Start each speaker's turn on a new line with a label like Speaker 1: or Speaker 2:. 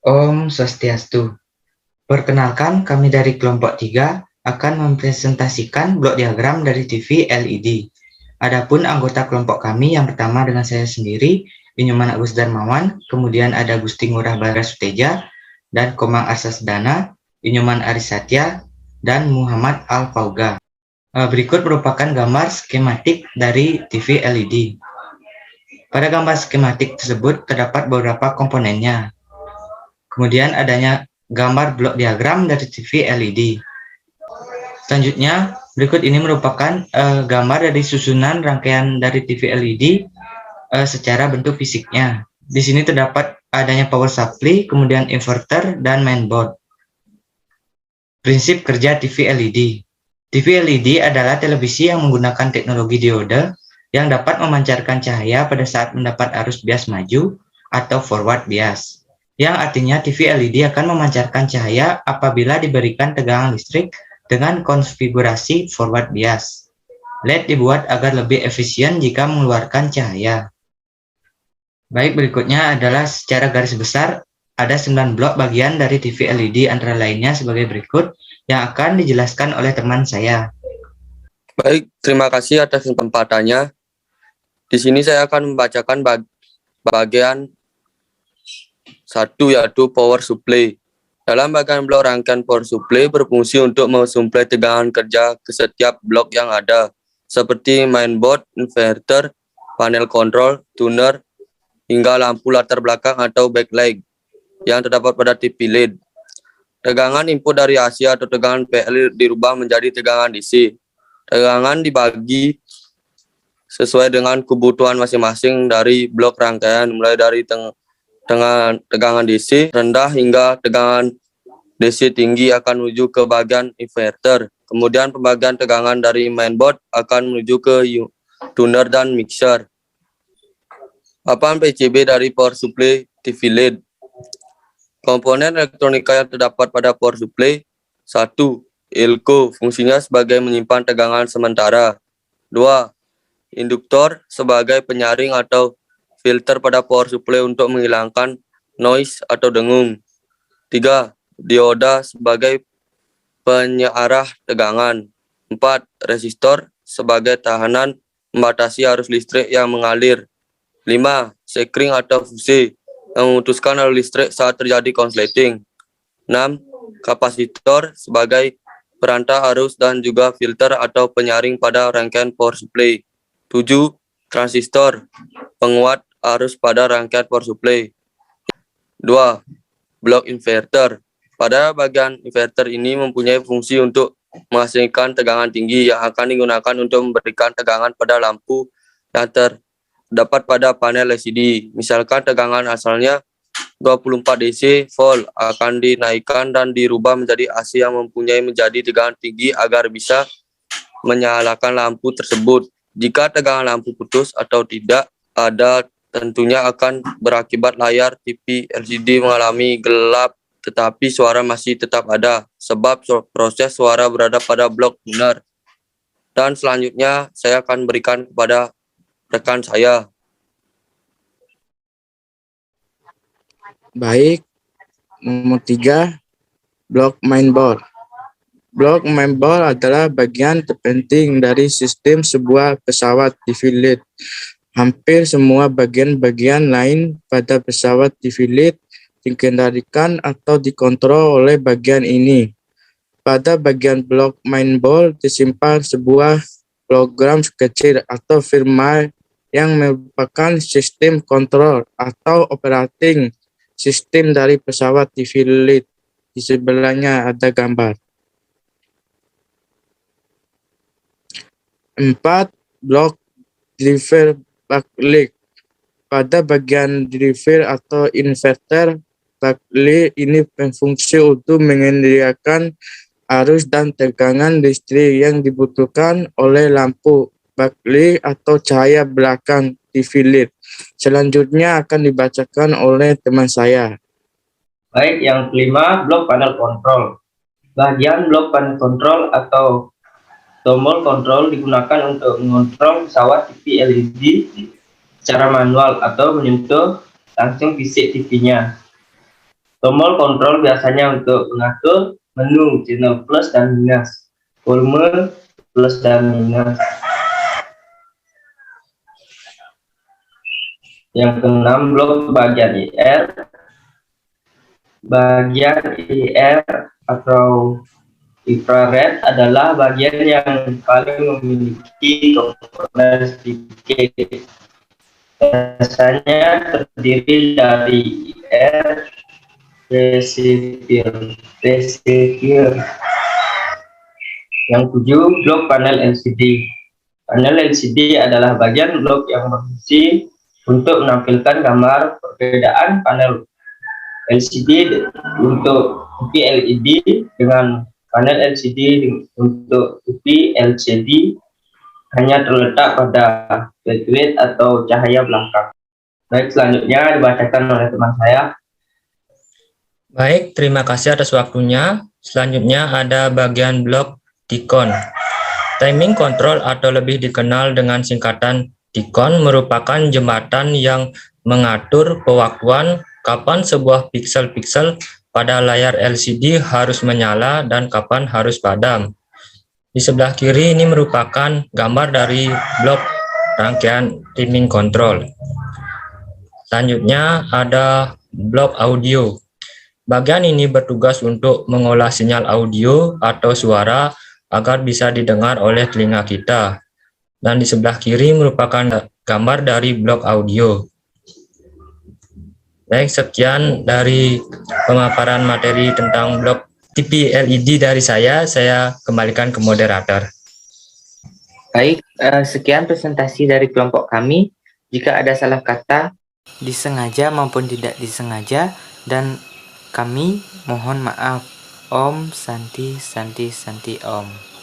Speaker 1: Om Swastiastu. Perkenalkan, kami dari kelompok 3 akan mempresentasikan blok diagram dari TV LED. Adapun anggota kelompok kami yang pertama dengan saya sendiri, Inyuman Agus Darmawan, kemudian ada Gusti Ngurah Barasuteja, dan Komang Arsasdana, Inyuman Arisatya, dan Muhammad Al-Fauga. Berikut merupakan gambar skematik dari TV LED. Pada gambar skematik tersebut terdapat beberapa komponennya. Kemudian adanya gambar blok diagram dari TV LED. Selanjutnya, berikut ini merupakan gambar dari susunan rangkaian dari TV LED secara bentuk fisiknya. Di sini terdapat adanya power supply, kemudian inverter, dan mainboard. Prinsip kerja TV LED. TV LED adalah televisi yang menggunakan teknologi diode yang dapat memancarkan cahaya pada saat mendapat arus bias maju atau forward bias, yang artinya TV LED akan memancarkan cahaya apabila diberikan tegangan listrik dengan konfigurasi forward bias. LED dibuat agar lebih efisien jika mengeluarkan cahaya. Baik, berikutnya adalah secara garis besar ada 9 blok bagian dari TV LED antara lainnya sebagai berikut yang akan dijelaskan oleh teman saya.
Speaker 2: Baik, terima kasih atas kesempatannya. Di sini saya akan membacakan bagian 1, yaitu power supply. Dalam bagian blok rangkaian power supply berfungsi untuk mensuplai tegangan kerja ke setiap blok yang ada, seperti mainboard, inverter, panel kontrol, tuner, hingga lampu latar belakang atau backlight yang terdapat pada TV LED. Tegangan input dari AC atau tegangan PL dirubah menjadi tegangan DC. Tegangan dibagi sesuai dengan kebutuhan masing-masing dari blok rangkaian, mulai dari tegangan DC rendah hingga tegangan DC tinggi akan menuju ke bagian inverter. Kemudian pembagian tegangan dari mainboard akan menuju ke tuner dan mixer. Papan PCB dari power supply TV LED. Komponen elektronika yang terdapat pada power supply. 1. Elko, fungsinya sebagai menyimpan tegangan sementara. 2. Induktor sebagai penyaring atau filter pada power supply untuk menghilangkan noise atau dengung. 3. Dioda sebagai penyearah tegangan. 4. Resistor sebagai tahanan membatasi arus listrik yang mengalir. 5. Sekring atau fuse yang memutuskan arus listrik saat terjadi konsleting. 6. Kapasitor sebagai perantah arus dan juga filter atau penyaring pada rangkaian power supply. 7. Transistor, penguat arus pada rangkaian power supply. 2. Blok inverter. Pada bagian inverter ini mempunyai fungsi untuk menghasilkan tegangan tinggi yang akan digunakan untuk memberikan tegangan pada lampu yang terdapat pada panel LCD. Misalkan tegangan asalnya 24 DC volt akan dinaikkan dan dirubah menjadi AC yang mempunyai menjadi tegangan tinggi agar bisa menyalakan lampu tersebut. Jika tegangan lampu putus atau tidak ada, tentunya akan berakibat layar TV LCD mengalami gelap, tetapi suara masih tetap ada sebab proses suara berada pada blok tuner. Dan selanjutnya saya akan berikan kepada rekan saya.
Speaker 3: Baik, nomor 3, blok mainboard. Blok mainboard adalah bagian terpenting dari sistem sebuah pesawat TV LED. Hampir semua bagian-bagian lain pada pesawat TV LED dikendalikan atau dikontrol oleh bagian ini. Pada bagian blok mainboard disimpan sebuah program kecil atau firmware yang merupakan sistem kontrol atau operating sistem dari pesawat TV LED. Di sebelahnya ada gambar. 4. Blok driver backlight. Pada bagian driver atau inverter, backlight ini berfungsi untuk menyediakan arus dan tegangan listrik yang dibutuhkan oleh lampu backlight atau cahaya belakang TV LED. Selanjutnya akan dibacakan oleh teman saya.
Speaker 1: Baik, yang kelima, blok panel kontrol. Bagian blok panel kontrol atau tombol kontrol digunakan untuk mengontrol pesawat TV LED secara manual atau menyentuh langsung fisik TV-nya.
Speaker 4: Tombol kontrol biasanya untuk mengatur menu channel plus dan minus, volume plus dan minus. Yang keenam, blok bagian IR. Bagian IR atau infrared adalah bagian yang paling memiliki komponen sedikit. Biasanya terdiri dari IR, receiver. Yang tujuh, blok panel LCD. Panel LCD adalah bagian blok yang berfungsi untuk menampilkan gambar. Perbedaan panel LCD untuk TV LED dengan panel LCD untuk TV LCD hanya terletak pada backlight atau cahaya belakang. Baik, selanjutnya dibacakan oleh teman saya.
Speaker 5: Baik, terima kasih atas waktunya. Selanjutnya ada bagian blok T-Con. Timing control atau lebih dikenal dengan singkatan T-Con merupakan jembatan yang mengatur pewaktuan kapan sebuah piksel-piksel pada layar LCD harus menyala dan kapan harus padam. Di sebelah kiri ini merupakan gambar dari blok rangkaian timing control. Selanjutnya ada blok audio. Bagian ini bertugas untuk mengolah sinyal audio atau suara agar bisa didengar oleh telinga kita. Dan di sebelah kiri merupakan gambar dari blok audio. Baik, sekian dari pemaparan materi tentang blok TV LED dari saya kembalikan ke moderator.
Speaker 1: Baik, sekian presentasi dari kelompok kami. Jika ada salah kata, disengaja maupun tidak disengaja, dan kami mohon maaf. Om Santi Santi Santi Om.